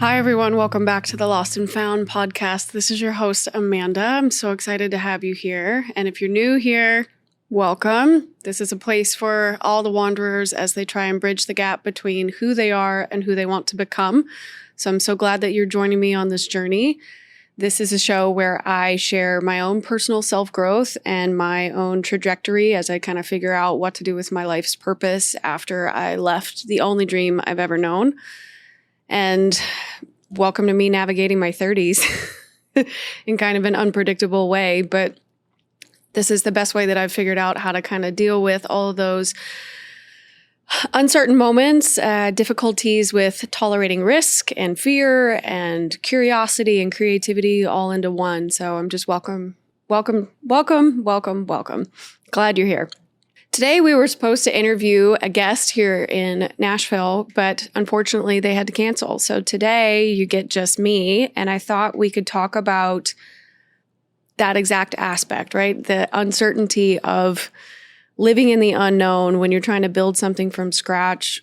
Hi, everyone. Welcome back to the Lost and Found podcast. This is your host, Amanda. I'm so excited to have you here. And if you're new here, welcome. This is a place for all the wanderers as they try and bridge the gap between who they are and who they want to become. So I'm so glad that you're joining me on this journey. This is a show where I share my own personal self-growth and my own trajectory as I kind of figure out what to do with my life's purpose after I left the only dream I've ever known. And welcome to me navigating my 30s in kind of an unpredictable way. But this is the best way that I've figured out how to kind of deal with all of those uncertain moments, difficulties with tolerating risk and fear and curiosity and creativity all into one. So I'm just welcome. Glad you're here. Today, we were supposed to interview a guest here in Nashville, but unfortunately, they had to cancel. So today, you get just me, and I thought we could talk about that exact aspect, right? The uncertainty of living in the unknown when you're trying to build something from scratch,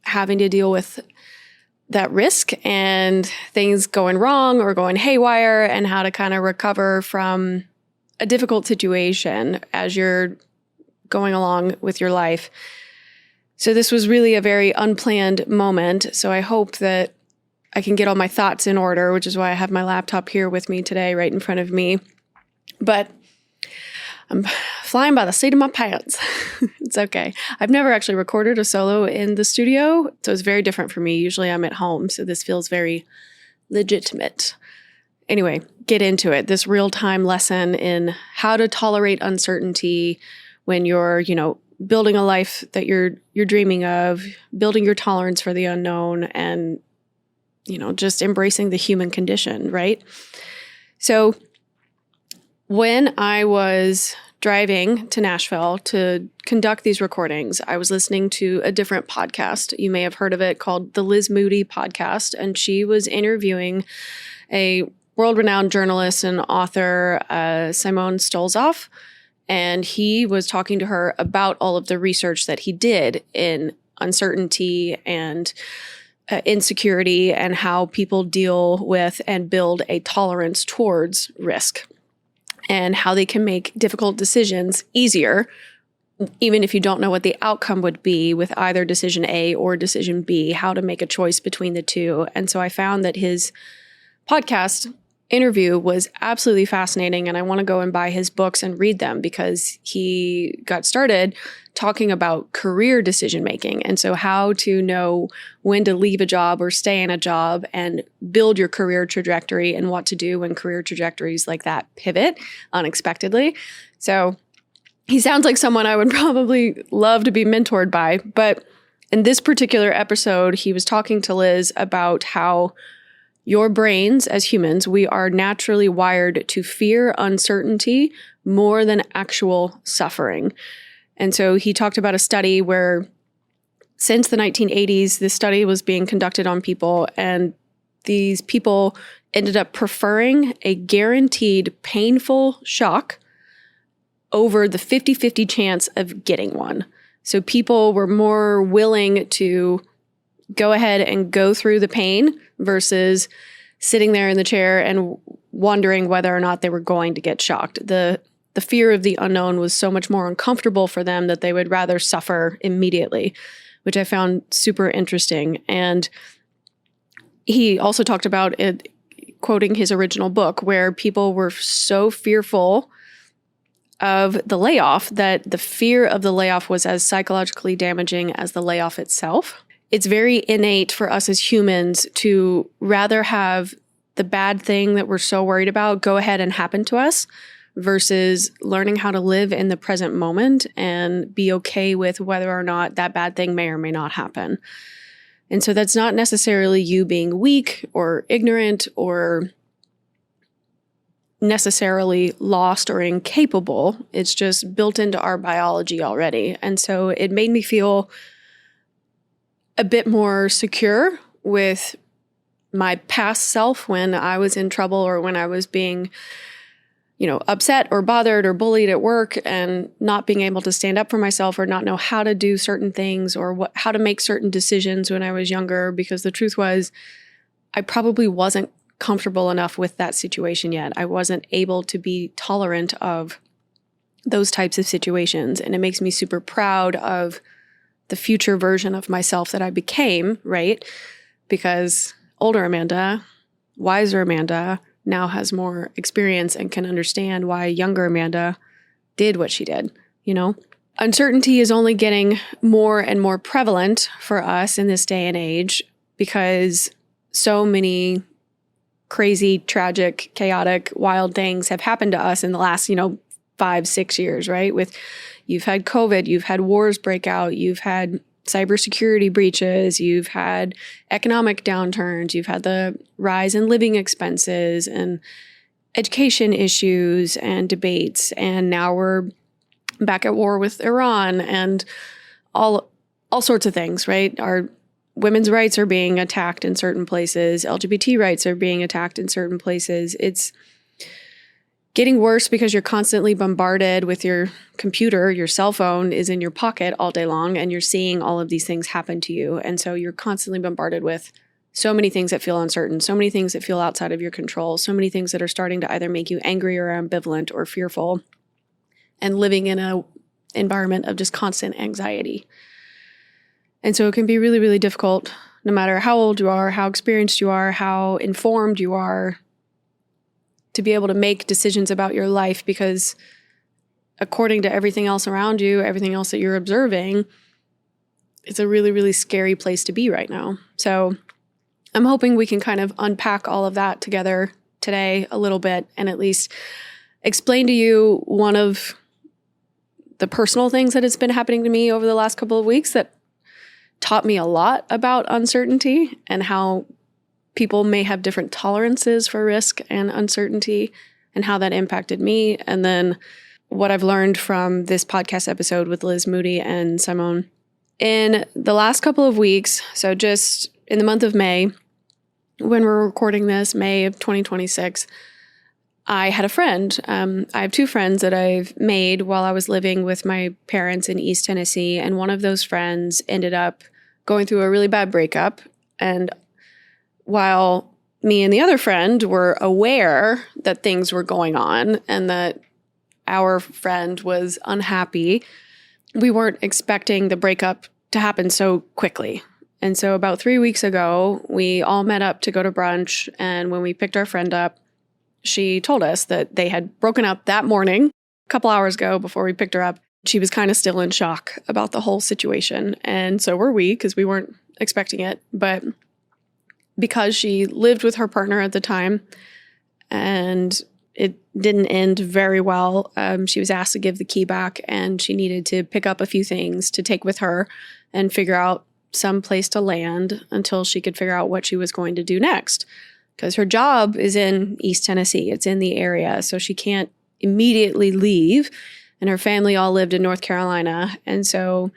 having to deal with that risk and things going wrong or going haywire, and how to kind of recover from a difficult situation as you're going along with your life. So this was really a very unplanned moment. So I hope that I can get all my thoughts in order, which is why I have my laptop here with me today, right in front of me. But I'm flying by the seat of my pants. It's okay. I've never actually recorded a solo in the studio, so it's very different for me. Usually I'm at home, so this feels very legitimate. Anyway, get into it. This real-time lesson in how to tolerate uncertainty when you're, building a life that you're dreaming of, building your tolerance for the unknown, and, just embracing the human condition, right? So when I was driving to Nashville to conduct these recordings, I was listening to a different podcast. You may have heard of it, called the Liz Moody podcast. And she was interviewing a world-renowned journalist and author, Simon Stolzoff. And he was talking to her about all of the research that he did in uncertainty and insecurity and how people deal with and build a tolerance towards risk and how they can make difficult decisions easier, even if you don't know what the outcome would be with either decision A or decision B, how to make a choice between the two. And so I found that his podcast interview was absolutely fascinating, and I want to go and buy his books and read them because he got started talking about career decision making, and so how to know when to leave a job or stay in a job and build your career trajectory and what to do when career trajectories like that pivot unexpectedly. So he sounds like someone I would probably love to be mentored by, but in this particular episode, he was talking to Liz about how your brains, as humans, we are naturally wired to fear uncertainty more than actual suffering. And so he talked about a study where since the 1980s, this study was being conducted on people, and these people ended up preferring a guaranteed painful shock over the 50-50 chance of getting one. So people were more willing to go ahead and go through the pain versus sitting there in the chair and wondering whether or not they were going to get shocked. The fear of the unknown was so much more uncomfortable for them that they would rather suffer immediately, which I found super interesting. And he also talked about it, quoting his original book, where people were so fearful of the layoff that the fear of the layoff was as psychologically damaging as the layoff itself. It's very innate for us as humans to rather have the bad thing that we're so worried about go ahead and happen to us versus learning how to live in the present moment and be okay with whether or not that bad thing may or may not happen. And so that's not necessarily you being weak or ignorant or necessarily lost or incapable. It's just built into our biology already. And so it made me feel a bit more secure with my past self when I was in trouble or when I was being, upset or bothered or bullied at work and not being able to stand up for myself or not know how to do certain things or how to make certain decisions when I was younger. Because the truth was, I probably wasn't comfortable enough with that situation yet. I wasn't able to be tolerant of those types of situations. And it makes me super proud of the future version of myself that I became, right? Because older Amanda, wiser Amanda, now has more experience and can understand why younger Amanda did what she did, you know? Uncertainty is only getting more and more prevalent for us in this day and age because so many crazy, tragic, chaotic, wild things have happened to us in the last, 5-6 years, right? You've had COVID, you've had wars break out, you've had cybersecurity breaches, you've had economic downturns, you've had the rise in living expenses and education issues and debates, and now we're back at war with Iran and all sorts of things, right? Our women's rights are being attacked in certain places. LGBT rights are being attacked in certain places. It's getting worse because you're constantly bombarded with your computer. Your cell phone is in your pocket all day long, and you're seeing all of these things happen to you. And so you're constantly bombarded with so many things that feel uncertain, so many things that feel outside of your control, so many things that are starting to either make you angry or ambivalent or fearful, and living in an environment of just constant anxiety. And so it can be really, really difficult, no matter how old you are, how experienced you are, how informed you are, to be able to make decisions about your life, because according to everything else around you, everything else that you're observing, it's a really, really scary place to be right now. So I'm hoping we can kind of unpack all of that together today a little bit and at least explain to you one of the personal things that has been happening to me over the last couple of weeks that taught me a lot about uncertainty and how people may have different tolerances for risk and uncertainty and how that impacted me. And then what I've learned from this podcast episode with Liz Moody and Simone. In the last couple of weeks, so just in the month of May, when we're recording this, May of 2026, I had a friend. I have two friends that I've made while I was living with my parents in East Tennessee. And one of those friends ended up going through a really bad breakup. And while me and the other friend were aware that things were going on and that our friend was unhappy, we weren't expecting the breakup to happen so quickly. And so about 3 weeks ago, we all met up to go to brunch. And when we picked our friend up, she told us that they had broken up that morning, a couple hours ago before we picked her up. She was kind of still in shock about the whole situation. And so were we, because we weren't expecting it. But because she lived with her partner at the time and it didn't end very well, she was asked to give the key back, and she needed to pick up a few things to take with her and figure out some place to land until she could figure out what she was going to do next. Because her job is in East Tennessee. It's in the area. So she can't immediately leave. And her family all lived in North Carolina. And so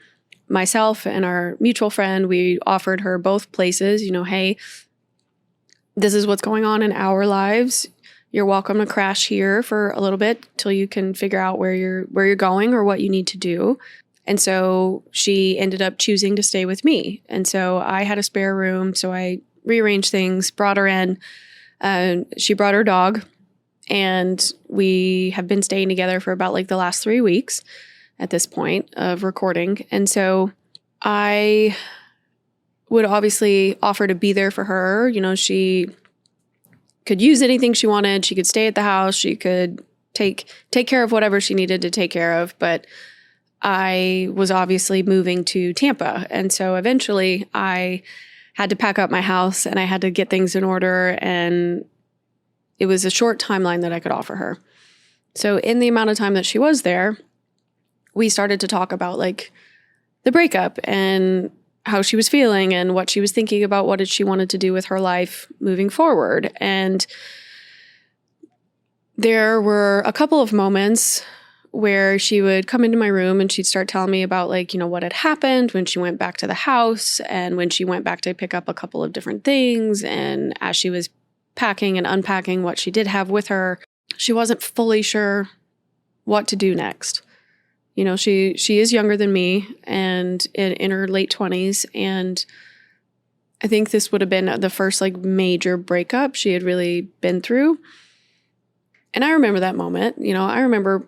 myself and our mutual friend, we offered her both places, hey, this is what's going on in our lives. You're welcome to crash here for a little bit till you can figure out where you're going or what you need to do. And so she ended up choosing to stay with me. And so I had a spare room. So I rearranged things, brought her in. She brought her dog, and we have been staying together for about the last 3 weeks at this point of recording. And so I would obviously offer to be there for her. She could use anything she wanted. She could stay at the house. She could take care of whatever she needed to take care of. But I was obviously moving to Tampa. And so eventually I had to pack up my house and I had to get things in order. And it was a short timeline that I could offer her. So in the amount of time that she was there, we started to talk about the breakup and how she was feeling and what she was thinking about, what did she wanted to do with her life moving forward. And there were a couple of moments where she would come into my room and she'd start telling me about what had happened when she went back to the house and when she went back to pick up a couple of different things. And as she was packing and unpacking what she did have with her, she wasn't fully sure what to do next. She is younger than me and in her late 20s. And I think this would have been the first like major breakup she had really been through. And I remember that moment, I remember,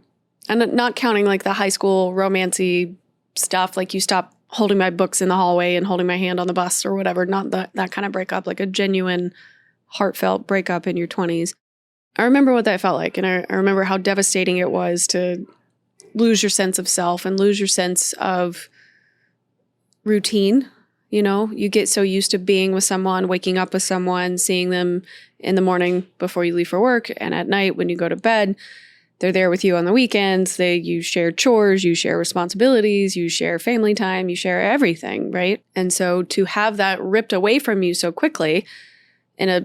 and not counting like the high school romancy stuff, like you stop holding my books in the hallway and holding my hand on the bus or whatever, not that kind of breakup, like a genuine heartfelt breakup in your 20s. I remember what that felt like. And I remember how devastating it was to lose your sense of self and lose your sense of routine. You get so used to being with someone, waking up with someone, seeing them in the morning before you leave for work, and at night when you go to bed. They're there with you on the weekends. You share chores, you share responsibilities, you share family time, you share everything, right? And so to have that ripped away from you so quickly in a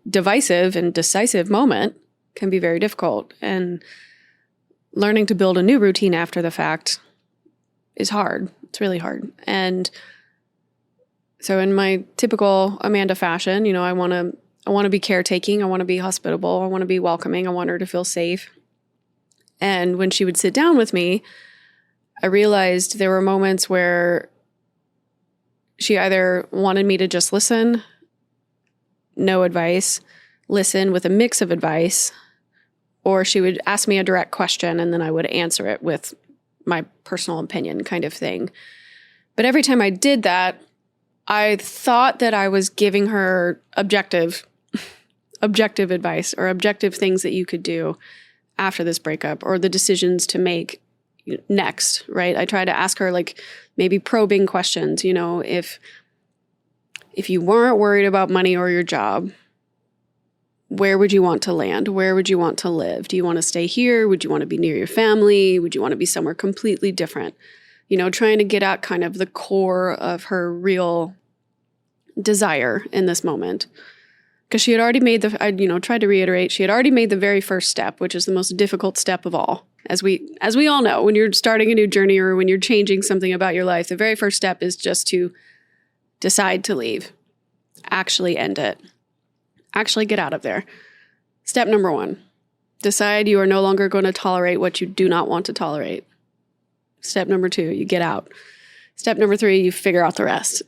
divisive and decisive moment can be very difficult. And learning to build a new routine after the fact is hard. It's really hard. And so in my typical Amanda fashion, I want to be caretaking. I want to be hospitable. I want to be welcoming. I want her to feel safe. And when she would sit down with me, I realized there were moments where she either wanted me to just listen, no advice, listen with a mix of advice, or she would ask me a direct question and then I would answer it with my personal opinion kind of thing. But every time I did that, I thought that I was giving her objective advice or objective things that you could do after this breakup or the decisions to make next, right? I try to ask her like maybe probing questions, if you weren't worried about money or your job, where would you want to land? Where would you want to live? Do you want to stay here? Would you want to be near your family? Would you want to be somewhere completely different? Trying to get at kind of the core of her real desire in this moment. Because she had already made I tried to reiterate, she had already made the very first step, which is the most difficult step of all. As we all know, when you're starting a new journey or when you're changing something about your life, the very first step is just to decide to leave, actually end it, actually get out of there. Step number 1, decide you are no longer going to tolerate what you do not want to tolerate. Step number 2, you get out. Step number 3, you figure out the rest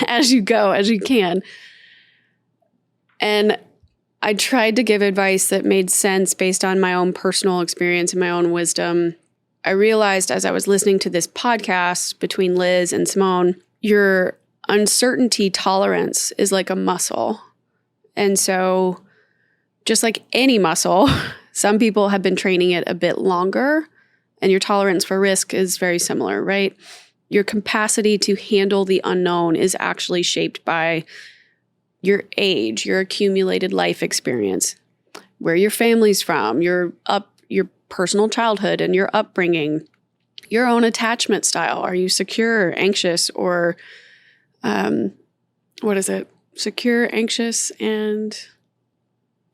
as you go, as you can. And I tried to give advice that made sense based on my own personal experience and my own wisdom. I realized as I was listening to this podcast between Liz and Simone, your uncertainty tolerance is like a muscle. And so just like any muscle, some people have been training it a bit longer, and your tolerance for risk is very similar, right? Your capacity to handle the unknown is actually shaped by your age, your accumulated life experience, where your family's from, your personal childhood and your upbringing, your own attachment style. Are you secure, anxious, or secure, anxious, and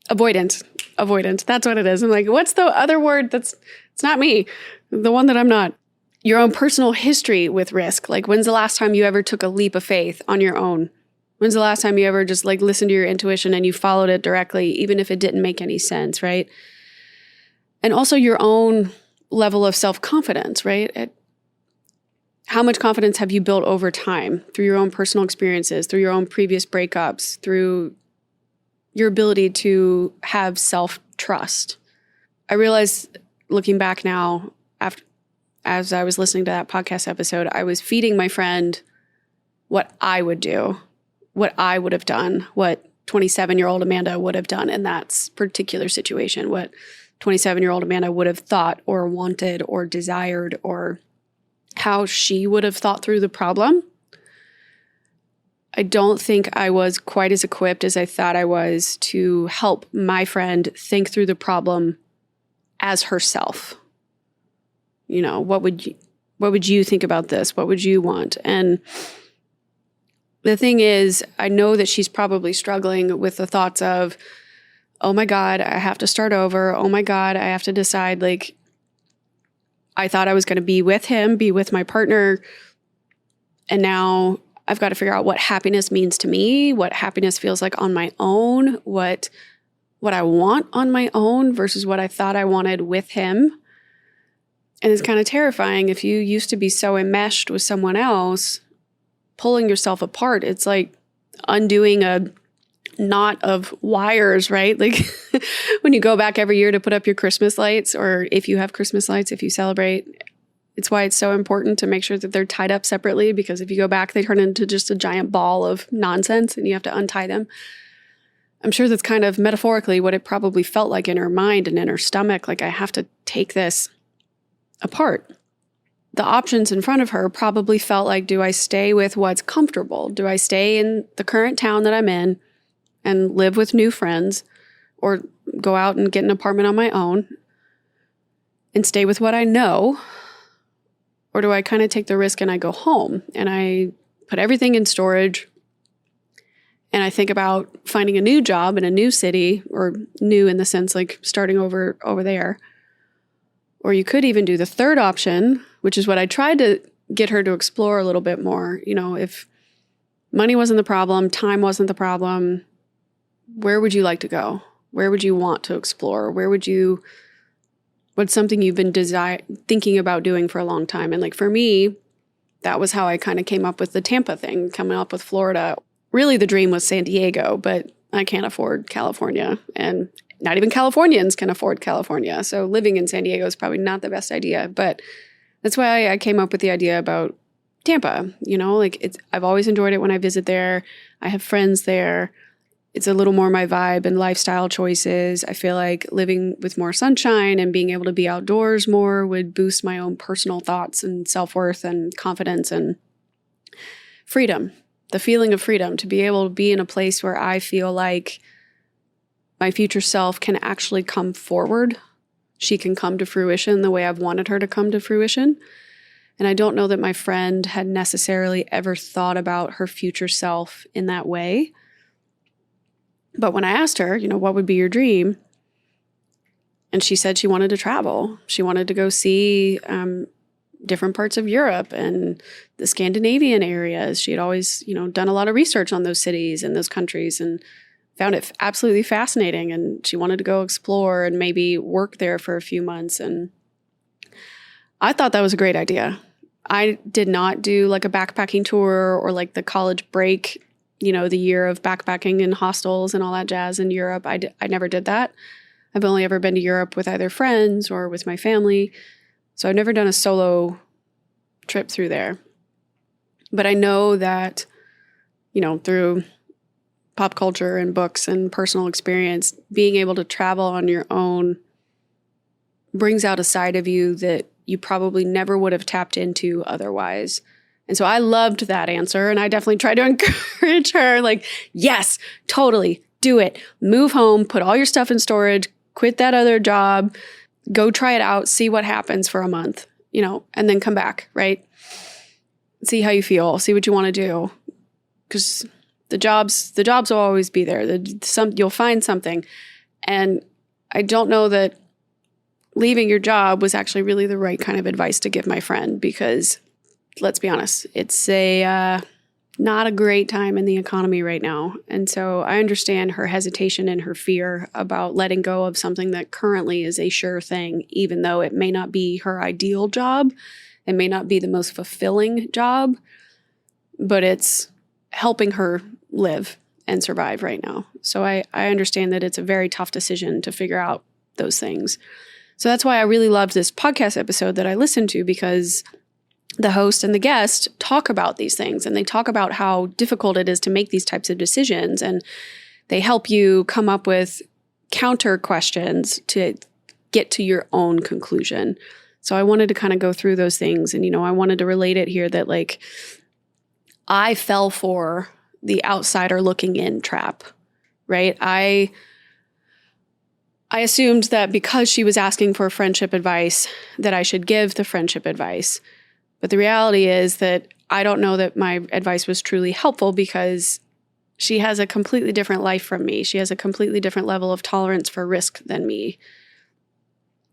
avoidant? Avoidant. That's what it is. I'm like, what's the other word it's not me, the one that I'm not. Your own personal history with risk. Like, when's the last time you ever took a leap of faith on your own? When's the last time you ever just like listened to your intuition and you followed it directly, even if it didn't make any sense, right? And also your own level of self-confidence, right? How much confidence have you built over time through your own personal experiences, through your own previous breakups, through your ability to have self-trust? I realized looking back now, as I was listening to that podcast episode, I was feeding my friend what I would do, what I would have done, what 27-year-old Amanda would have done in that particular situation, what 27-year-old Amanda would have thought or wanted or desired, or how she would have thought through the problem. I don't think I was quite as equipped as I thought I was to help my friend think through the problem as herself. What would you think about this? What would you want? And the thing is, I know that she's probably struggling with the thoughts of, oh my God, I have to start over. Oh my God, I have to decide, like, I thought I was going to be with him, be with my partner. And now I've got to figure out what happiness means to me, what happiness feels like on my own, what I want on my own versus what I thought I wanted with him. And it's kind of terrifying if you used to be so enmeshed with someone else, pulling yourself apart. It's like undoing a knot of wires, right? Like when you go back every year to put up your Christmas lights, or if you have Christmas lights, if you celebrate, it's why it's so important to make sure that they're tied up separately, because if you go back, they turn into just a giant ball of nonsense and you have to untie them. I'm sure that's kind of metaphorically what it probably felt like in her mind and in her stomach. Like, I have to take this apart. The options in front of her probably felt like, do I stay with what's comfortable? Do I stay in the current town that I'm in and live with new friends, or go out and get an apartment on my own and stay with what I know? Or do I kind of take the risk and I go home and I put everything in storage and I think about finding a new job in a new city, or new in the sense like starting over there? Or you could even do the third option, which is what I tried to get her to explore a little bit more. You know, if money wasn't the problem, time wasn't the problem, where would you like to go? Where would you want to explore? What's something you've been thinking about doing for a long time? And like for me, that was how I kind of came up with the Tampa thing, coming up with Florida. Really, the dream was San Diego, but I can't afford California, and not even Californians can afford California. So living in San Diego is probably not the best idea, but that's why I came up with the idea about Tampa. You know, like I've always enjoyed it when I visit there. I have friends there. It's a little more my vibe and lifestyle choices. I feel like living with more sunshine and being able to be outdoors more would boost my own personal thoughts and self-worth and confidence and freedom. The feeling of freedom, to be able to be in a place where I feel like my future self can actually come forward. She can come to fruition the way I've wanted her to come to fruition. And I don't know that my friend had necessarily ever thought about her future self in that way. But when I asked her, you know, what would be your dream? And she said she wanted to travel. She wanted to go see different parts of Europe and the Scandinavian areas. She had always, you know, done a lot of research on those cities and those countries and found it absolutely fascinating. And she wanted to go explore and maybe work there for a few months. And I thought that was a great idea. I did not do like a backpacking tour or like the college break, you know, the year of backpacking in hostels and all that jazz in Europe. I never did that. I've only ever been to Europe with either friends or with my family. So I've never done a solo trip through there. But I know that, you know, through pop culture and books and personal experience, being able to travel on your own brings out a side of you that you probably never would have tapped into otherwise. And so I loved that answer. And I definitely tried to encourage her, like, yes, totally, do it. Move home, put all your stuff in storage, quit that other job, go try it out, see what happens for a month, you know, and then come back, right? See how you feel, see what you want to do. Because the jobs will always be there. You'll find something. And I don't know that leaving your job was actually really the right kind of advice to give my friend, because let's be honest, it's not a great time in the economy right now. And so I understand her hesitation and her fear about letting go of something that currently is a sure thing, even though it may not be her ideal job. It may not be the most fulfilling job, but it's helping her live and survive right now. So I understand that it's a very tough decision to figure out those things. So that's why I really loved this podcast episode that I listened to, because the host and the guest talk about these things, and they talk about how difficult it is to make these types of decisions, and they help you come up with counter questions to get to your own conclusion. So I wanted to kind of go through those things, and, you know, I wanted to relate it here that, like, I fell for the outsider looking in trap, right? I assumed that because she was asking for friendship advice, that I should give the friendship advice. But the reality is that I don't know that my advice was truly helpful, because she has a completely different life from me. She has a completely different level of tolerance for risk than me.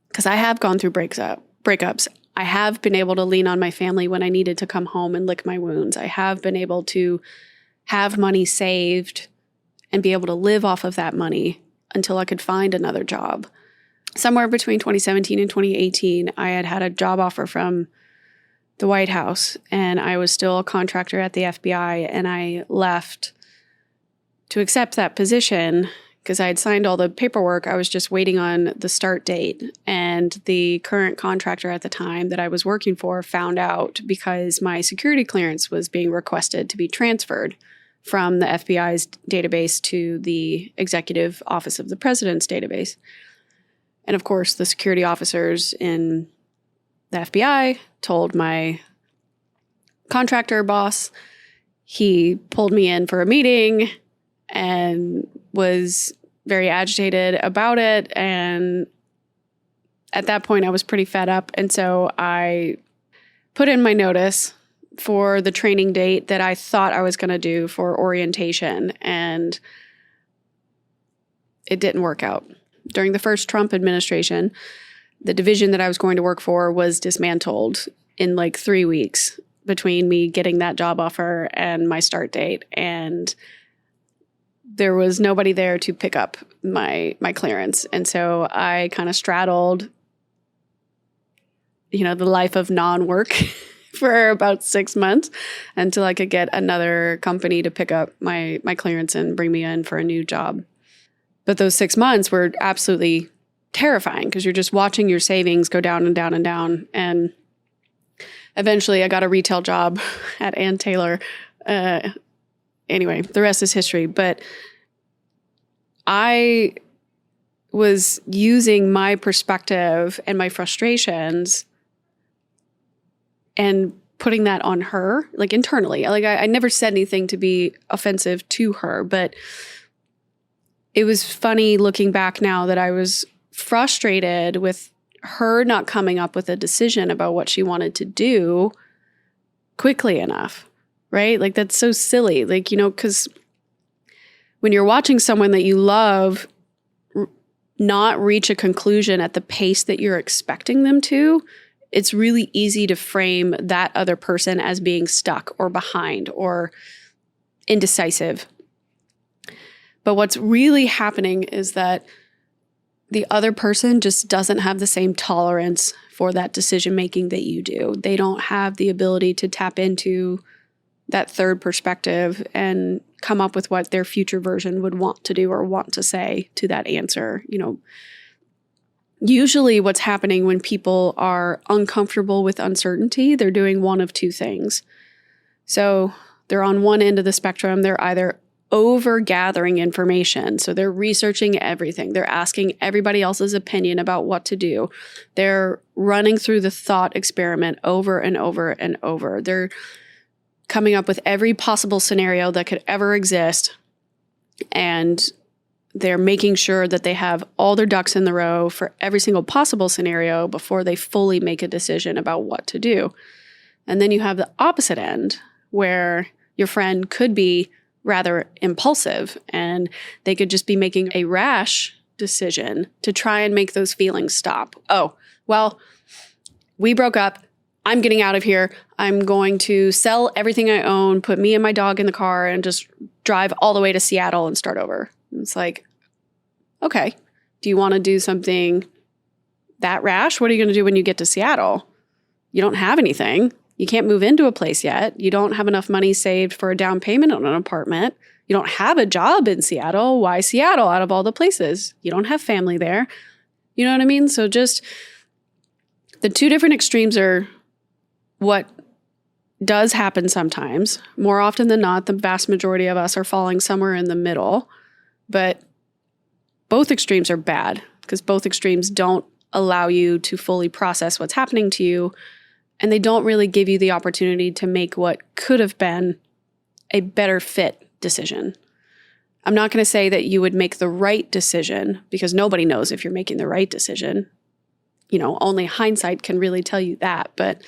Because I have gone through breakups. I have been able to lean on my family when I needed to come home and lick my wounds. I have been able to have money saved and be able to live off of that money until I could find another job. Somewhere between 2017 and 2018, I had a job offer from the White House, and I was still a contractor at the FBI, and I left to accept that position, because I had signed all the paperwork, I was just waiting on the start date. And the current contractor at the time that I was working for found out because my security clearance was being requested to be transferred from the FBI's database to the Executive Office of the President's database. And of course, the security officers in the FBI told my contractor boss. He pulled me in for a meeting and was very agitated about it. And at that point, I was pretty fed up. And so I put in my notice for the training date that I thought I was going to do for orientation. And it didn't work out. During the first Trump administration, the division that I was going to work for was dismantled in like 3 weeks between me getting that job offer and my start date. And there was nobody there to pick up my clearance. And so I kind of straddled, the life of non-work for about 6 months until I could get another company to pick up my clearance and bring me in for a new job. But those 6 months were absolutely terrifying because you're just watching your savings go down and down and down. And eventually I got a retail job at Ann Taylor. Anyway, the rest is history. But I was using my perspective and my frustrations and putting that on her, like internally. Like I never said anything to be offensive to her, but it was funny looking back now that I was frustrated with her not coming up with a decision about what she wanted to do quickly enough, right? Like that's so silly. Like, because when you're watching someone that you love not reach a conclusion at the pace that you're expecting them to, it's really easy to frame that other person as being stuck or behind or indecisive. But what's really happening is that the other person just doesn't have the same tolerance for that decision making that you do. They don't have the ability to tap into that third perspective and come up with what their future version would want to do or want to say to that answer. Usually what's happening when people are uncomfortable with uncertainty, they're doing one of two things. So they're on one end of the spectrum. They're either over gathering information. So they're researching everything. They're asking everybody else's opinion about what to do. They're running through the thought experiment over and over and over. They're coming up with every possible scenario that could ever exist. And they're making sure that they have all their ducks in the row for every single possible scenario before they fully make a decision about what to do. And then you have the opposite end where your friend could be rather impulsive and they could just be making a rash decision to try and make those feelings stop. Oh, well, we broke up. I'm getting out of here. I'm going to sell everything I own, put me and my dog in the car and just drive all the way to Seattle and start over. It's like, okay, do you want to do something that rash? What are you going to do when you get to Seattle? You don't have anything. You can't move into a place yet. You don't have enough money saved for a down payment on an apartment. You don't have a job in Seattle. Why Seattle out of all the places? You don't have family there. You know what I mean? So just the two different extremes are what does happen sometimes. More often than not, the vast majority of us are falling somewhere in the middle. But both extremes are bad because both extremes don't allow you to fully process what's happening to you. And they don't really give you the opportunity to make what could have been a better fit decision. I'm not going to say that you would make the right decision because nobody knows if you're making the right decision. Only hindsight can really tell you that. But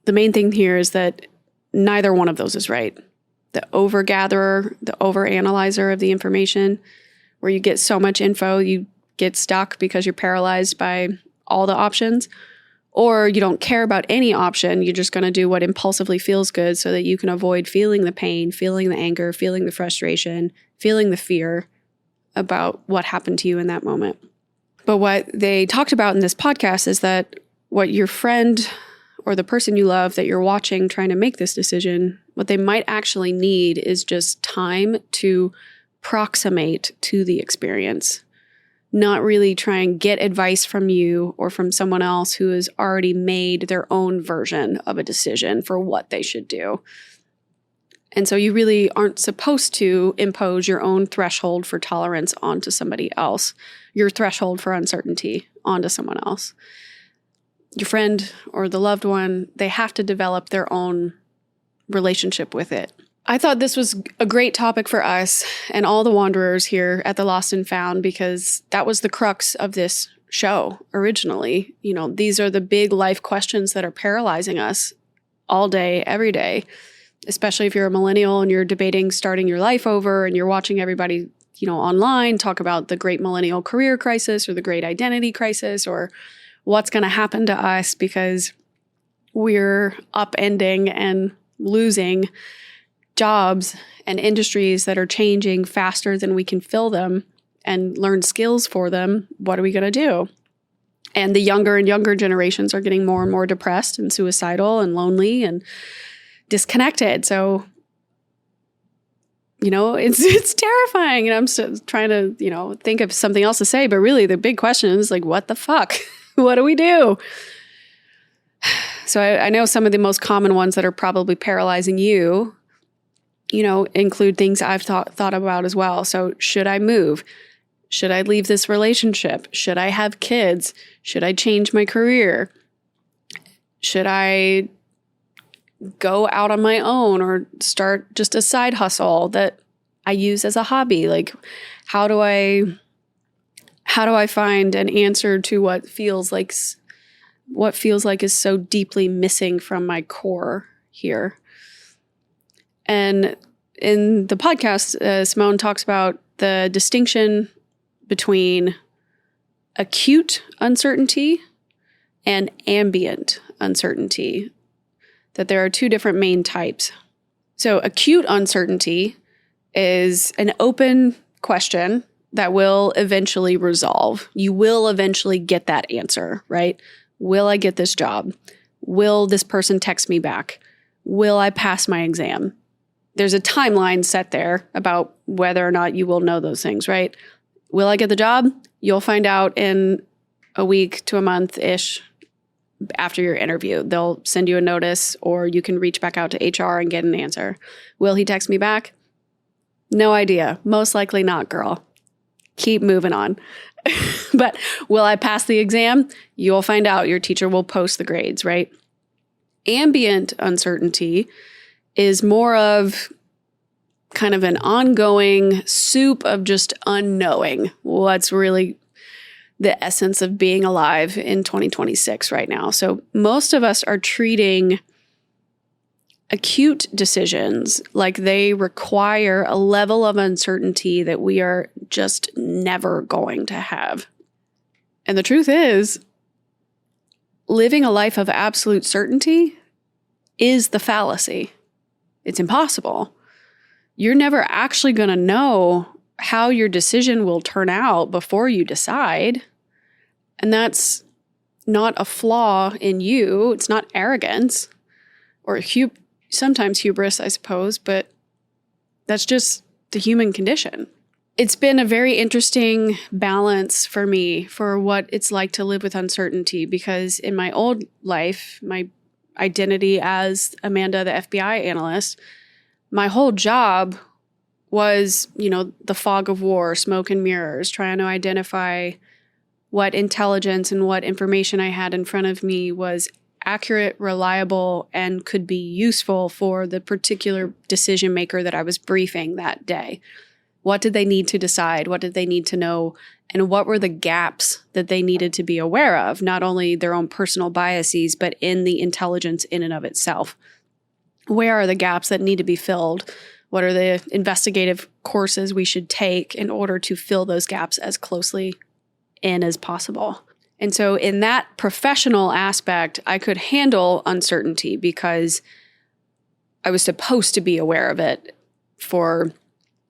the main thing here is that neither one of those is right. The over-gatherer, the over-analyzer of the information, where you get so much info, you get stuck because you're paralyzed by all the options. Or you don't care about any option. You're just going to do what impulsively feels good so that you can avoid feeling the pain, feeling the anger, feeling the frustration, feeling the fear about what happened to you in that moment. But what they talked about in this podcast is that what your friend or the person you love that you're watching trying to make this decision What they might actually need is just time to proximate to the experience, not really try and get advice from you or from someone else who has already made their own version of a decision for what they should do. And so you really aren't supposed to impose your own threshold for tolerance onto somebody else, your threshold for uncertainty onto someone else. Your friend or the loved one, they have to develop their own relationship with it. I thought this was a great topic for us and all the wanderers here at the Lost and Found, because that was the crux of this show originally. You know, these are the big life questions that are paralyzing us all day, every day, especially if you're a millennial and you're debating starting your life over and you're watching everybody, online talk about the great millennial career crisis or the great identity crisis or what's going to happen to us because we're upending and losing jobs and industries that are changing faster than we can fill them and learn skills for them. What are we going to do? And the younger and younger generations are getting more and more depressed and suicidal and lonely and disconnected. So, it's terrifying. And I'm still trying to, think of something else to say. But really, the big question is like, what the fuck? What do we do? So I know some of the most common ones that are probably paralyzing you, include things I've thought about as well. So should I move? Should I leave this relationship? Should I have kids? Should I change my career? Should I go out on my own or start just a side hustle that I use as a hobby? Like, how do I find an answer to what feels like is so deeply missing from my core here? And in the podcast, Simone talks about the distinction between acute uncertainty and ambient uncertainty, that there are two different main types. So acute uncertainty is an open question that will eventually resolve. You will eventually get that answer, right? Will I get this job? Will this person text me back? Will I pass my exam? There's a timeline set there about whether or not you will know those things, right? Will I get the job? You'll find out in a week to a month-ish after your interview. They'll send you a notice or you can reach back out to HR and get an answer. Will he text me back? No idea. Most likely not, girl. Keep moving on. But will I pass the exam? You'll find out. Your teacher will post the grades, right? Ambient uncertainty is more of kind of an ongoing soup of just unknowing what's really the essence of being alive in 2026 right now. So most of us are treating acute decisions like they require a level of uncertainty that we are just never going to have. And the truth is, living a life of absolute certainty is the fallacy. It's impossible. You're never actually going to know how your decision will turn out before you decide. And that's not a flaw in you. It's not arrogance or sometimes hubris, I suppose, but that's just the human condition. It's been a very interesting balance for me for what it's like to live with uncertainty, because in my old life, my identity as Amanda, the FBI analyst, my whole job was, the fog of war, smoke and mirrors, trying to identify what intelligence and what information I had in front of me was accurate, reliable, and could be useful for the particular decision maker that I was briefing that day. What did they need to decide? What did they need to know? And what were the gaps that they needed to be aware of? Not only their own personal biases, but in the intelligence in and of itself. Where are the gaps that need to be filled? What are the investigative courses we should take in order to fill those gaps as closely in as possible? And so in that professional aspect, I could handle uncertainty because I was supposed to be aware of it for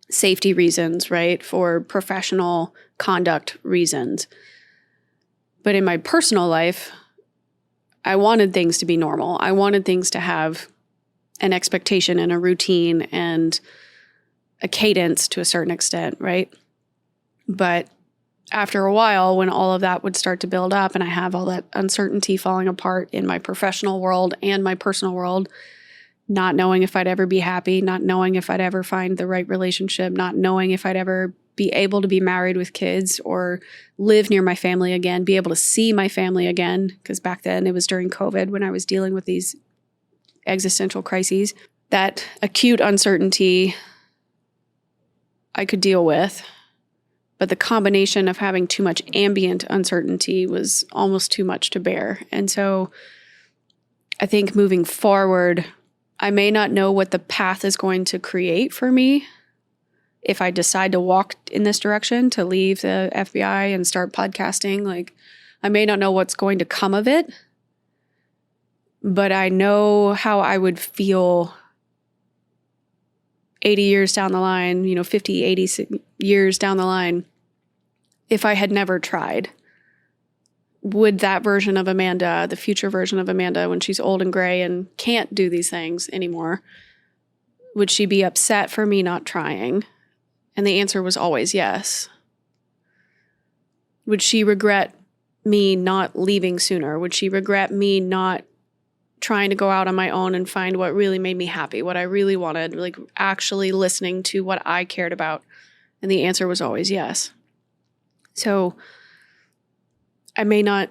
safety reasons, right? For professional conduct reasons. But in my personal life, I wanted things to be normal. I wanted things to have an expectation and a routine and a cadence to a certain extent, right? But after a while, when all of that would start to build up and I have all that uncertainty falling apart in my professional world and my personal world, not knowing if I'd ever be happy, not knowing if I'd ever find the right relationship, not knowing if I'd ever be able to be married with kids or live near my family again, be able to see my family again, because back then it was during COVID when I was dealing with these existential crises. That acute uncertainty I could deal with, but the combination of having too much ambient uncertainty was almost too much to bear. And so I think moving forward, I may not know what the path is going to create for me if I decide to walk in this direction, to leave the FBI and start podcasting. Like, I may not know what's going to come of it, but I know how I would feel 80 years down the line, 50, 80 years down the line, if I had never tried. Would that version of Amanda, the future version of Amanda, when she's old and gray and can't do these things anymore, would she be upset for me not trying? And the answer was always yes. Would she regret me not leaving sooner? Would she regret me not trying to go out on my own and find what really made me happy, what I really wanted, like actually listening to what I cared about? And the answer was always yes. So I may not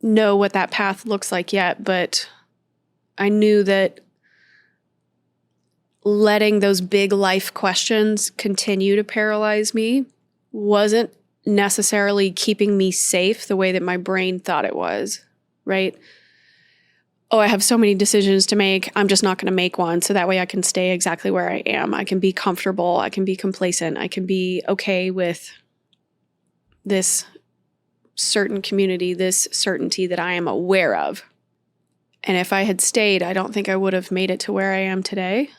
know what that path looks like yet, but I knew that letting those big life questions continue to paralyze me wasn't necessarily keeping me safe the way that my brain thought it was, right? Oh, I have so many decisions to make. I'm just not going to make one. So that way I can stay exactly where I am. I can be comfortable. I can be complacent. I can be okay with this certain community, this certainty that I am aware of. And if I had stayed, I don't think I would have made it to where I am today.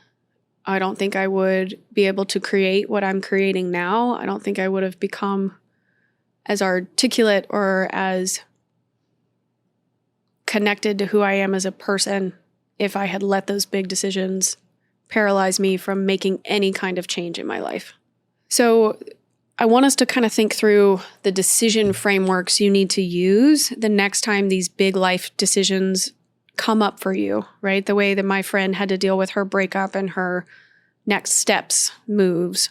I don't think I would be able to create what I'm creating now. I don't think I would have become as articulate or as connected to who I am as a person if I had let those big decisions paralyze me from making any kind of change in my life. So I want us to kind of think through the decision frameworks you need to use the next time these big life decisions come up for you, right? The way that my friend had to deal with her breakup and her next steps moves.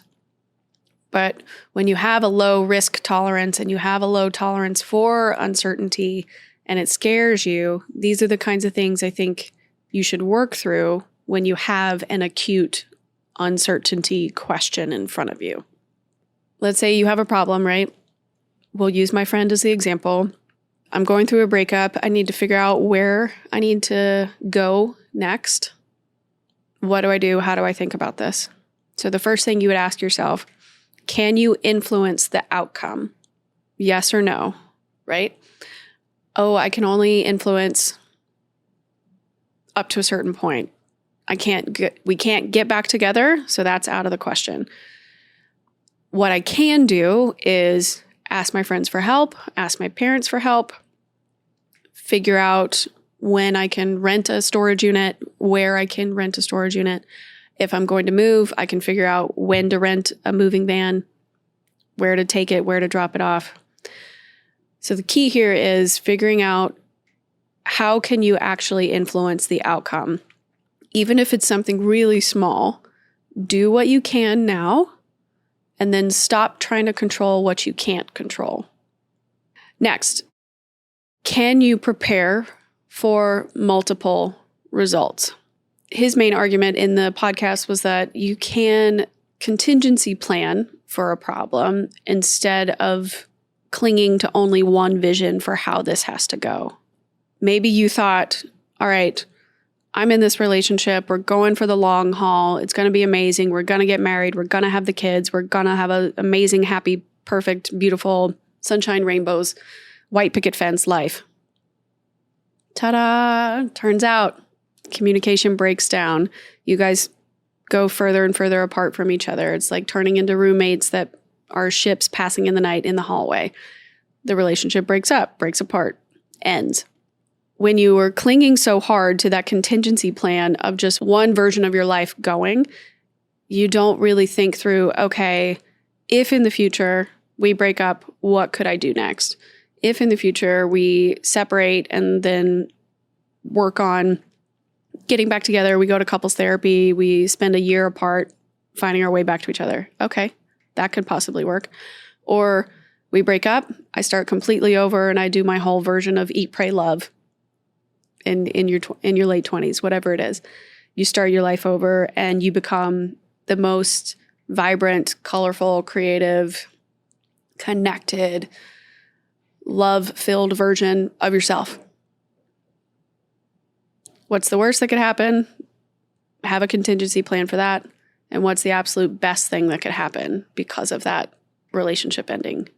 But when you have a low risk tolerance and you have a low tolerance for uncertainty and it scares you, these are the kinds of things I think you should work through when you have an acute uncertainty question in front of you. Let's say you have a problem, right? We'll use my friend as the example. I'm going through a breakup. I need to figure out where I need to go next. What do I do? How do I think about this? So the first thing you would ask yourself, can you influence the outcome? Yes or no, right? Oh, I can only influence up to a certain point. We can't get back together, so that's out of the question. What I can do is ask my friends for help, ask my parents for help, figure out when I can rent a storage unit, where I can rent a storage unit. If I'm going to move, I can figure out when to rent a moving van, where to take it, where to drop it off. So the key here is figuring out how can you actually influence the outcome. Even if it's something really small, do what you can now, and then stop trying to control what you can't control. Next, can you prepare for multiple results? His main argument in the podcast was that you can contingency plan for a problem instead of clinging to only one vision for how this has to go. Maybe you thought, all right, I'm in this relationship. We're going for the long haul. It's going to be amazing. We're going to get married. We're going to have the kids. We're going to have an amazing, happy, perfect, beautiful, sunshine, rainbows, white picket fence life. Ta-da! Turns out communication breaks down. You guys go further and further apart from each other. It's like turning into roommates that are ships passing in the night in the hallway. The relationship breaks up, breaks apart, ends. when you are clinging so hard to that contingency plan of just one version of your life going, you don't really think through, okay, if in the future we break up, what could I do next? If in the future we separate and then work on getting back together, we go to couples therapy, we spend a year apart finding our way back to each other. Okay, that could possibly work. Or we break up, I start completely over and I do my whole version of eat, pray, love in your late 20s, whatever it is. You start your life over and you become the most vibrant, colorful, creative, connected, love-filled version of yourself. What's the worst that could happen? Have a contingency plan for that. And what's the absolute best thing that could happen because of that relationship ending?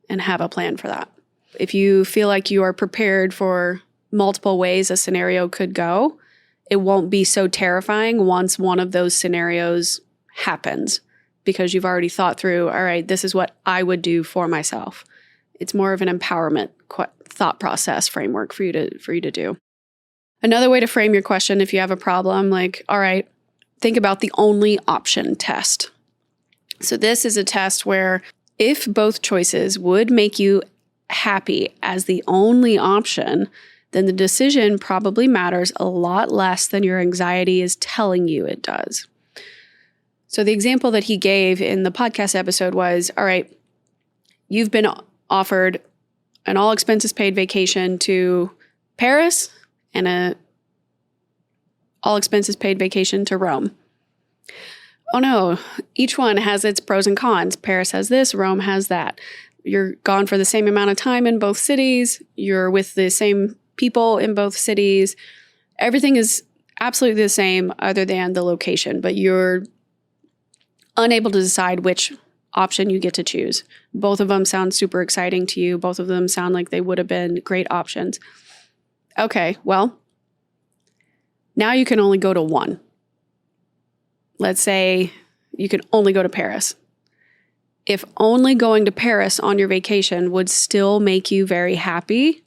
And have a plan for that. If you feel like you are prepared for multiple ways a scenario could go, it won't be so terrifying once one of those scenarios happens because you've already thought through, all right, this is what I would do for myself. It's more of an empowerment thought process framework for you to do. Another way to frame your question if you have a problem, like, all right, think about the only option test. So this is a test where if both choices would make you happy as the only option, then the decision probably matters a lot less than your anxiety is telling you it does. So the example that he gave in the podcast episode was, all right, you've been offered an all expenses paid vacation to Paris and a all expenses paid vacation to Rome. Oh no, each one has its pros and cons. Paris has this, Rome has that. You're gone for the same amount of time in both cities. You're with the same people in both cities. Everything is absolutely the same other than the location, but you're unable to decide which option you get to choose. Both of them sound super exciting to you. Both of them sound like they would have been great options. Okay, well, now you can only go to one. Let's say you can only go to Paris. If only going to Paris on your vacation would still make you very happy,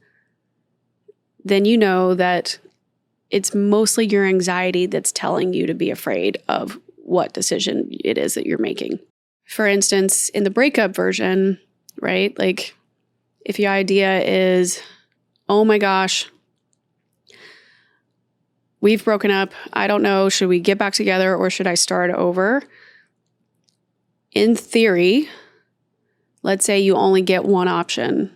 then you know that it's mostly your anxiety that's telling you to be afraid of what decision it is that you're making. For instance, in the breakup version, right? Like if the idea is, oh my gosh, we've broken up. I don't know. Should we get back together or should I start over? In theory, let's say you only get one option.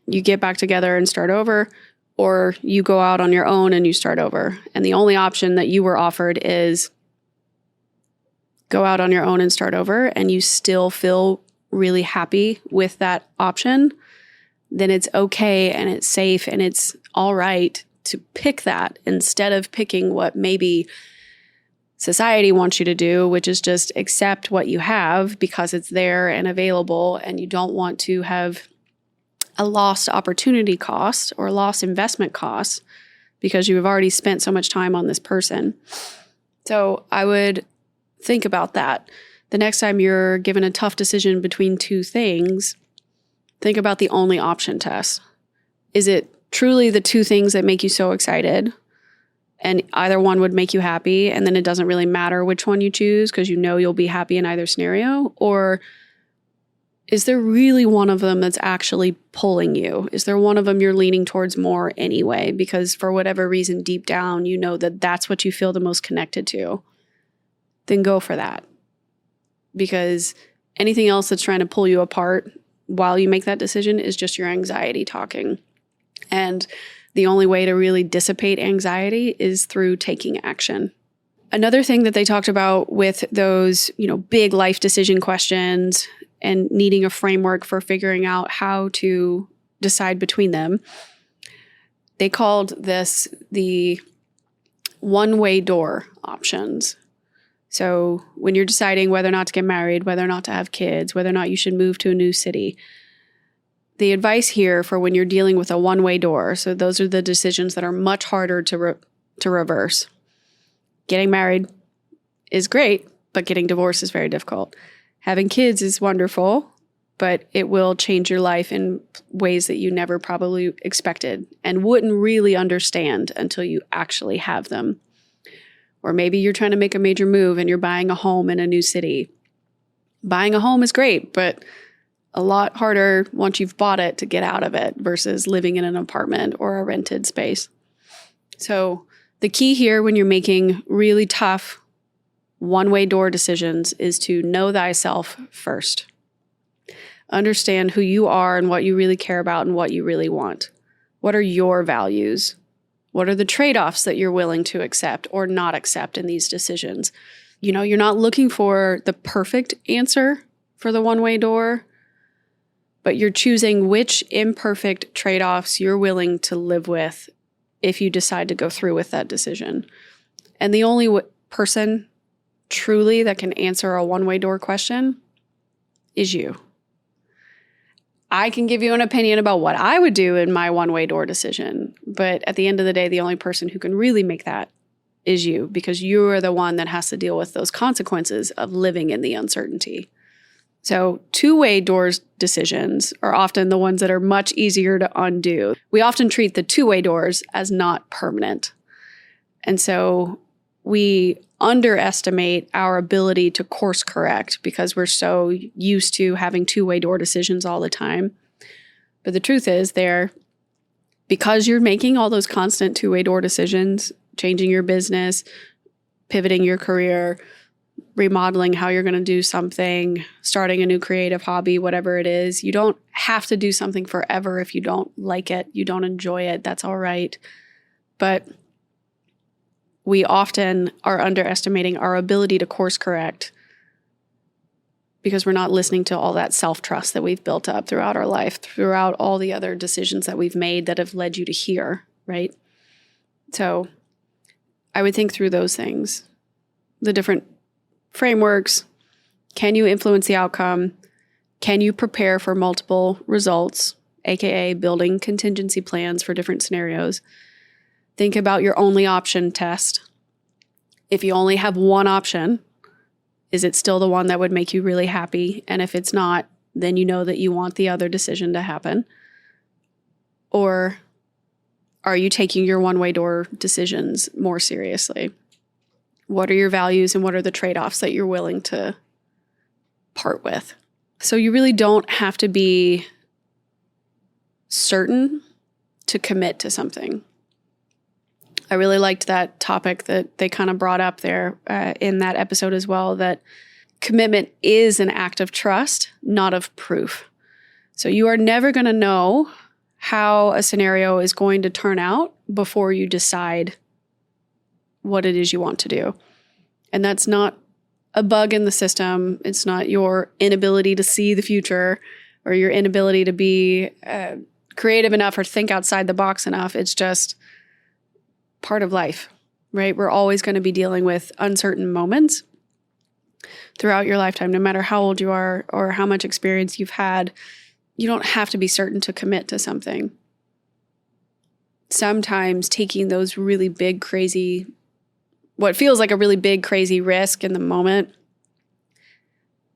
You get back together and start over, or you go out on your own and you start over. And the only option that you were offered is go out on your own and start over, and you still feel really happy with that option, then it's okay and it's safe and it's all right to pick that instead of picking what maybe society wants you to do, which is just accept what you have because it's there and available, and you don't want to have a lost opportunity cost or lost investment costs because you have already spent so much time on this person. So I would think about that. The next time you're given a tough decision between two things, think about the only option test. Is it truly the two things that make you so excited, and either one would make you happy, and then it doesn't really matter which one you choose because you know you'll be happy in either scenario? Or is there really one of them that's actually pulling you? Is there one of them you're leaning towards more anyway? Because for whatever reason, deep down, you know that that's what you feel the most connected to. Then go for that. Because anything else that's trying to pull you apart while you make that decision is just your anxiety talking. And the only way to really dissipate anxiety is through taking action. Another thing that they talked about with those, big life decision questions and needing a framework for figuring out how to decide between them, they called this the one-way door options. So when you're deciding whether or not to get married, whether or not to have kids, whether or not you should move to a new city, the advice here for when you're dealing with a one-way door, so those are the decisions that are much harder to reverse. Getting married is great, but getting divorced is very difficult. Having kids is wonderful, but it will change your life in ways that you never probably expected and wouldn't really understand until you actually have them. Or maybe you're trying to make a major move and you're buying a home in a new city. Buying a home is great, but a lot harder once you've bought it to get out of it versus living in an apartment or a rented space. So the key here when you're making really tough one-way door decisions is to know thyself first. Understand who you are and what you really care about and what you really want. What are your values? What are the trade-offs that you're willing to accept or not accept in these decisions? You're not looking for the perfect answer for the one-way door, but you're choosing which imperfect trade-offs you're willing to live with if you decide to go through with that decision. And the only person truly that can answer a one-way door question is you. I can give you an opinion about what I would do in my one-way door decision, but at the end of the day, the only person who can really make that is you, because you are the one that has to deal with those consequences of living in the uncertainty. So two-way doors decisions are often the ones that are much easier to undo. We often treat the two-way doors as not permanent. And so we underestimate our ability to course correct because we're so used to having two-way door decisions all the time. But the truth is because you're making all those constant two-way door decisions, changing your business, pivoting your career, remodeling how you're going to do something, starting a new creative hobby, whatever it is, you don't have to do something forever if you don't like it, you don't enjoy it, that's all right. But we often are underestimating our ability to course correct because we're not listening to all that self-trust that we've built up throughout our life, throughout all the other decisions that we've made that have led you to here, right? So I would think through those things, the different frameworks. Can you influence the outcome? Can you prepare for multiple results, aka building contingency plans for different scenarios? Think about your only option test. If you only have one option, is it still the one that would make you really happy? And if it's not, then you know that you want the other decision to happen. Or are you taking your one-way door decisions more seriously? What are your values and what are the trade-offs that you're willing to part with? So you really don't have to be certain to commit to something. I really liked that topic that they kind of brought up there in that episode as well, that commitment is an act of trust, not of proof. So you are never going to know how a scenario is going to turn out before you decide what it is you want to do. And that's not a bug in the system. It's not your inability to see the future or your inability to be creative enough or think outside the box enough. It's just part of life, right? We're always going to be dealing with uncertain moments throughout your lifetime, no matter how old you are or how much experience you've had. You don't have to be certain to commit to something. Sometimes taking those really big, crazy, what feels like a really big, crazy risk in the moment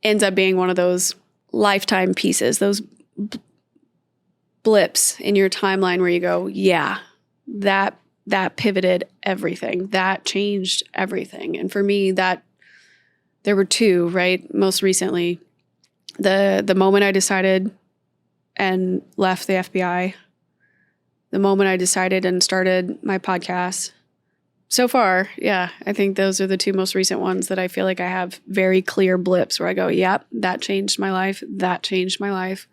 ends up being one of those lifetime pieces, those blips in your timeline where you go, yeah, that pivoted everything. That changed everything. And for me, there were two, right? Most recently, the moment I decided and left the FBI, the moment I decided and started my podcast. So far, yeah, I think those are the two most recent ones that I feel like I have very clear blips where I go, yep, that changed my life. That changed my life.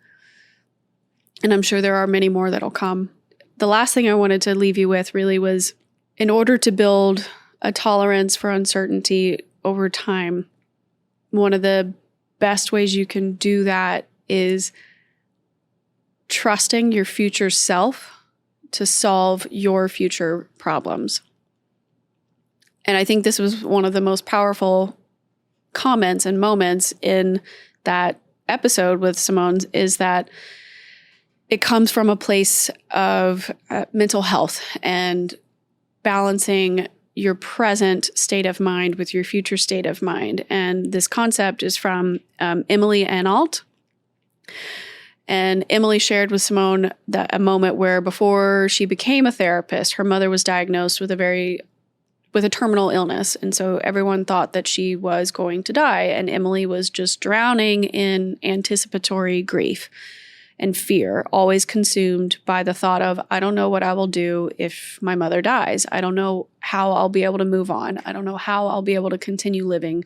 And I'm sure there are many more that'll come. The last thing I wanted to leave you with really was, in order to build a tolerance for uncertainty over time, one of the best ways you can do that is trusting your future self to solve your future problems. And I think this was one of the most powerful comments and moments in that episode with Simone, is that it comes from a place of mental health and balancing your present state of mind with your future state of mind. And this concept is from Emily Anhalt. And Emily shared with Simone that a moment where before she became a therapist, her mother was diagnosed with a terminal illness. And so everyone thought that she was going to die. And Emily was just drowning in anticipatory grief and fear, always consumed by the thought of, I don't know what I will do if my mother dies. I don't know how I'll be able to move on. I don't know how I'll be able to continue living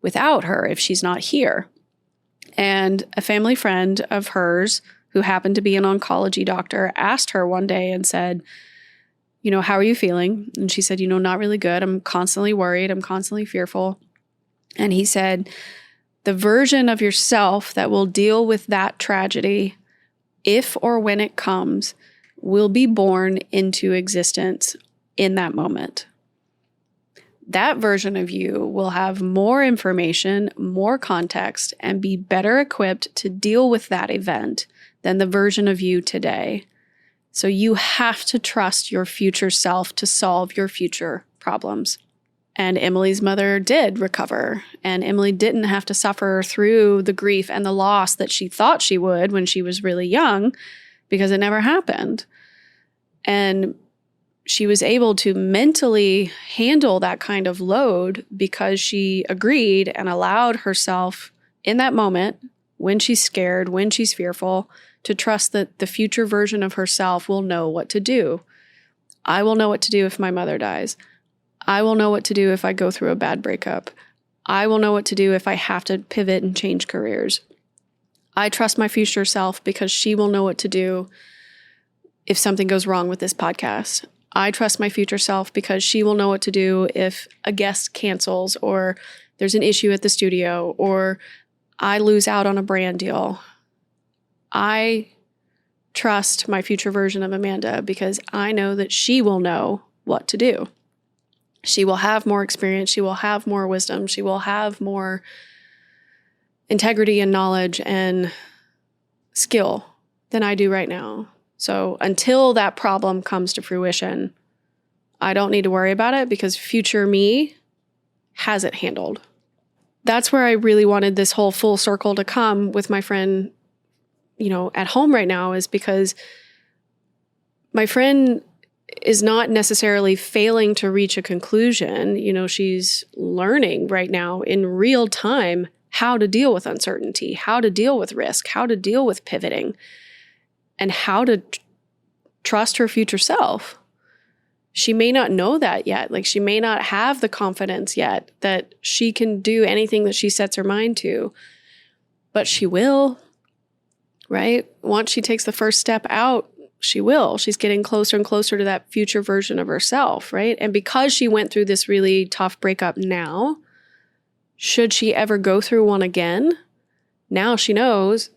without her if she's not here. And a family friend of hers, who happened to be an oncology doctor, asked her one day and said, how are you feeling? And she said, not really good. I'm constantly worried. I'm constantly fearful. And he said, the version of yourself that will deal with that tragedy, if or when it comes, will be born into existence in that moment. That version of you will have more information, more context, and be better equipped to deal with that event than the version of you today. So you have to trust your future self to solve your future problems. And Emily's mother did recover, and Emily didn't have to suffer through the grief and the loss that she thought she would when she was really young, because it never happened. And she was able to mentally handle that kind of load because she agreed and allowed herself in that moment, when she's scared, when she's fearful, to trust that the future version of herself will know what to do. I will know what to do if my mother dies. I will know what to do if I go through a bad breakup. I will know what to do if I have to pivot and change careers. I trust my future self because she will know what to do if something goes wrong with this podcast. I trust my future self because she will know what to do if a guest cancels or there's an issue at the studio or I lose out on a brand deal. I trust my future version of Amanda because I know that she will know what to do. She will have more experience. She will have more wisdom. She will have more integrity and knowledge and skill than I do right now. So until that problem comes to fruition, I don't need to worry about it because future me has it handled. That's where I really wanted this whole full circle to come with my friend, at home right now, is because my friend is not necessarily failing to reach a conclusion. She's learning right now in real time how to deal with uncertainty, how to deal with risk, how to deal with pivoting, and how to trust her future self. She may not know that yet. She may not have the confidence yet that she can do anything that she sets her mind to, but she will, right? Once she takes the first step out, she will. She's getting closer and closer to that future version of herself, right? And because she went through this really tough breakup now, should she ever go through one again, now she knows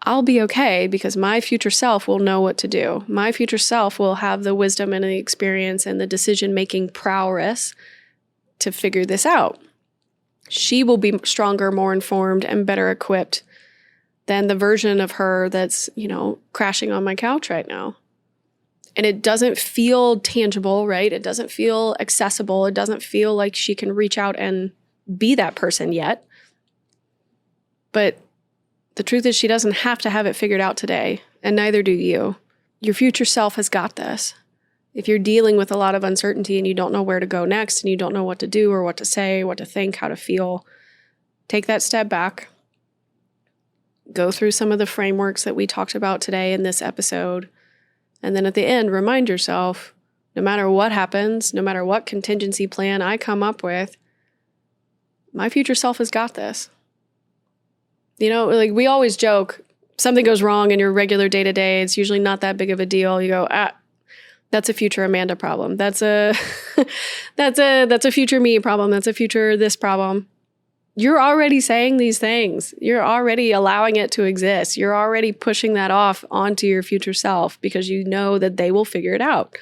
I'll be okay because my future self will know what to do. My future self will have the wisdom and the experience and the decision-making prowess to figure this out. She will be stronger, more informed, and better equipped than the version of her that's, crashing on my couch right now. And it doesn't feel tangible, right? It doesn't feel accessible. It doesn't feel like she can reach out and be that person yet. But the truth is she doesn't have to have it figured out today, and neither do you. Your future self has got this. If you're dealing with a lot of uncertainty and you don't know where to go next and you don't know what to do or what to say, what to think, how to feel, take that step back. Go through some of the frameworks that we talked about today in this episode. And then at the end, remind yourself, no matter what happens, no matter what contingency plan I come up with, my future self has got this. We always joke, something goes wrong in your regular day-to-day, it's usually not that big of a deal. You go, that's a future Amanda problem. That's a future me problem. That's a future this problem. You're already saying these things. You're already allowing it to exist. You're already pushing that off onto your future self because you know that they will figure it out.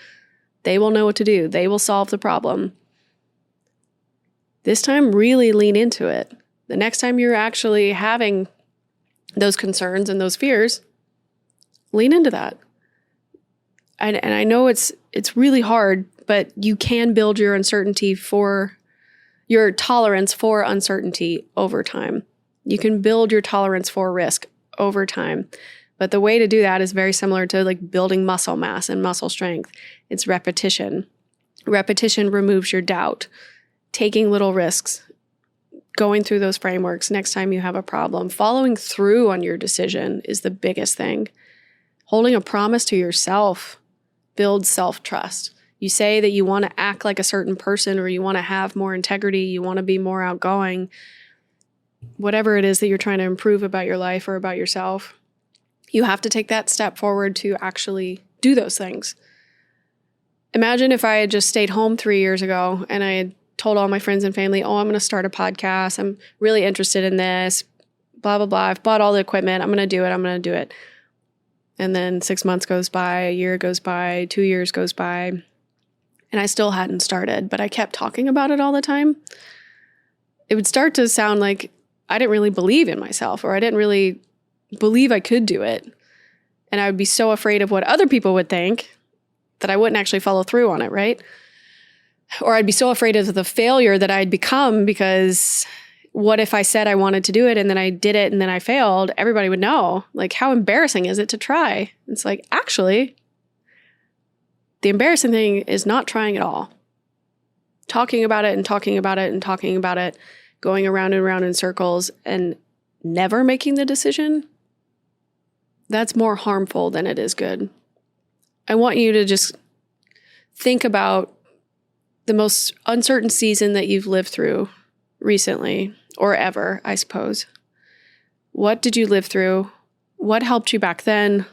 They will know what to do. They will solve the problem. This time, really lean into it. The next time you're actually having those concerns and those fears, lean into that. And I know it's really hard, but you can build your tolerance for uncertainty over time. You can build your tolerance for risk over time. But the way to do that is very similar to like building muscle mass and muscle strength. It's repetition. Repetition removes your doubt. Taking little risks, going through those frameworks next time you have a problem, following through on your decision is the biggest thing. Holding a promise to yourself builds self-trust. You say that you want to act like a certain person, or you want to have more integrity, you want to be more outgoing, whatever it is that you're trying to improve about your life or about yourself, you have to take that step forward to actually do those things. Imagine if I had just stayed home 3 years ago and I had told all my friends and family, oh, I'm going to start a podcast. I'm really interested in this, blah, blah, blah. I've bought all the equipment. I'm going to do it. And then 6 months goes by, a year goes by, 2 years goes by, and I still hadn't started, but I kept talking about it all the time. It would start to sound like I didn't really believe in myself, or I didn't really believe I could do it. And I would be so afraid of what other people would think that I wouldn't actually follow through on it, right? Or I'd be so afraid of the failure that I'd become, because what if I said I wanted to do it and then I did it and then I failed? Everybody would know. Like, how embarrassing is it to try? It's like, actually, the embarrassing thing is not trying at all. Talking about it and talking about it and talking about it, going around and around in circles and never making the decision, that's more harmful than it is good. I want you to just think about the most uncertain season that you've lived through recently, or ever, I suppose. What did you live through? What helped you back then?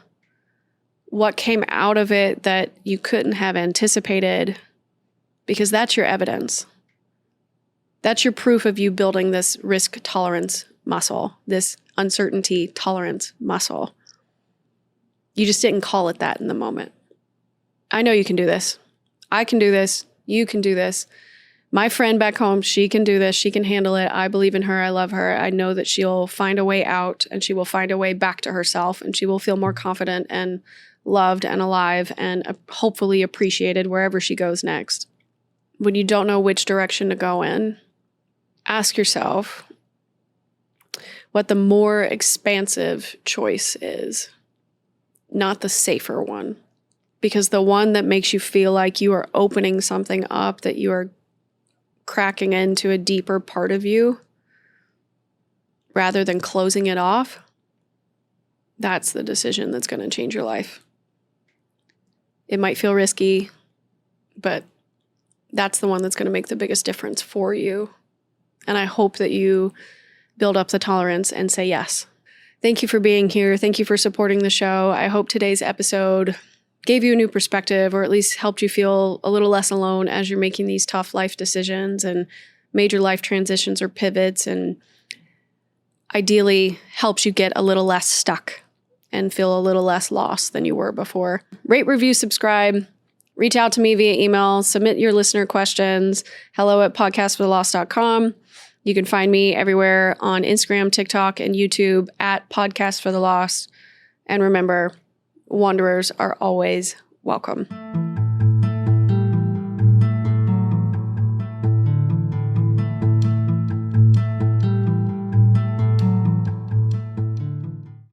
What came out of it that you couldn't have anticipated? Because that's your evidence. That's your proof of you building this risk tolerance muscle, this uncertainty tolerance muscle. You just didn't call it that in the moment. I know you can do this. I can do this. You can do this. My friend back home, she can do this. She can handle it. I believe in her. I love her. I know that she'll find a way out, and she will find a way back to herself, and she will feel more confident and loved and alive and hopefully appreciated wherever she goes next. When you don't know which direction to go in, ask yourself what the more expansive choice is, not the safer one. Because the one that makes you feel like you are opening something up, that you are cracking into a deeper part of you rather than closing it off, that's the decision that's going to change your life. It might feel risky, but that's the one that's going to make the biggest difference for you. And I hope that you build up the tolerance and say yes. Thank you for being here. Thank you for supporting the show. I hope today's episode gave you a new perspective, or at least helped you feel a little less alone as you're making these tough life decisions and major life transitions or pivots, and ideally helps you get a little less stuck and feel a little less lost than you were before. Rate, review, subscribe, reach out to me via email, submit your listener questions, hello@podcastforthelost.com. You can find me everywhere on Instagram, TikTok, and YouTube at Podcast for the Lost. And remember, wanderers are always welcome.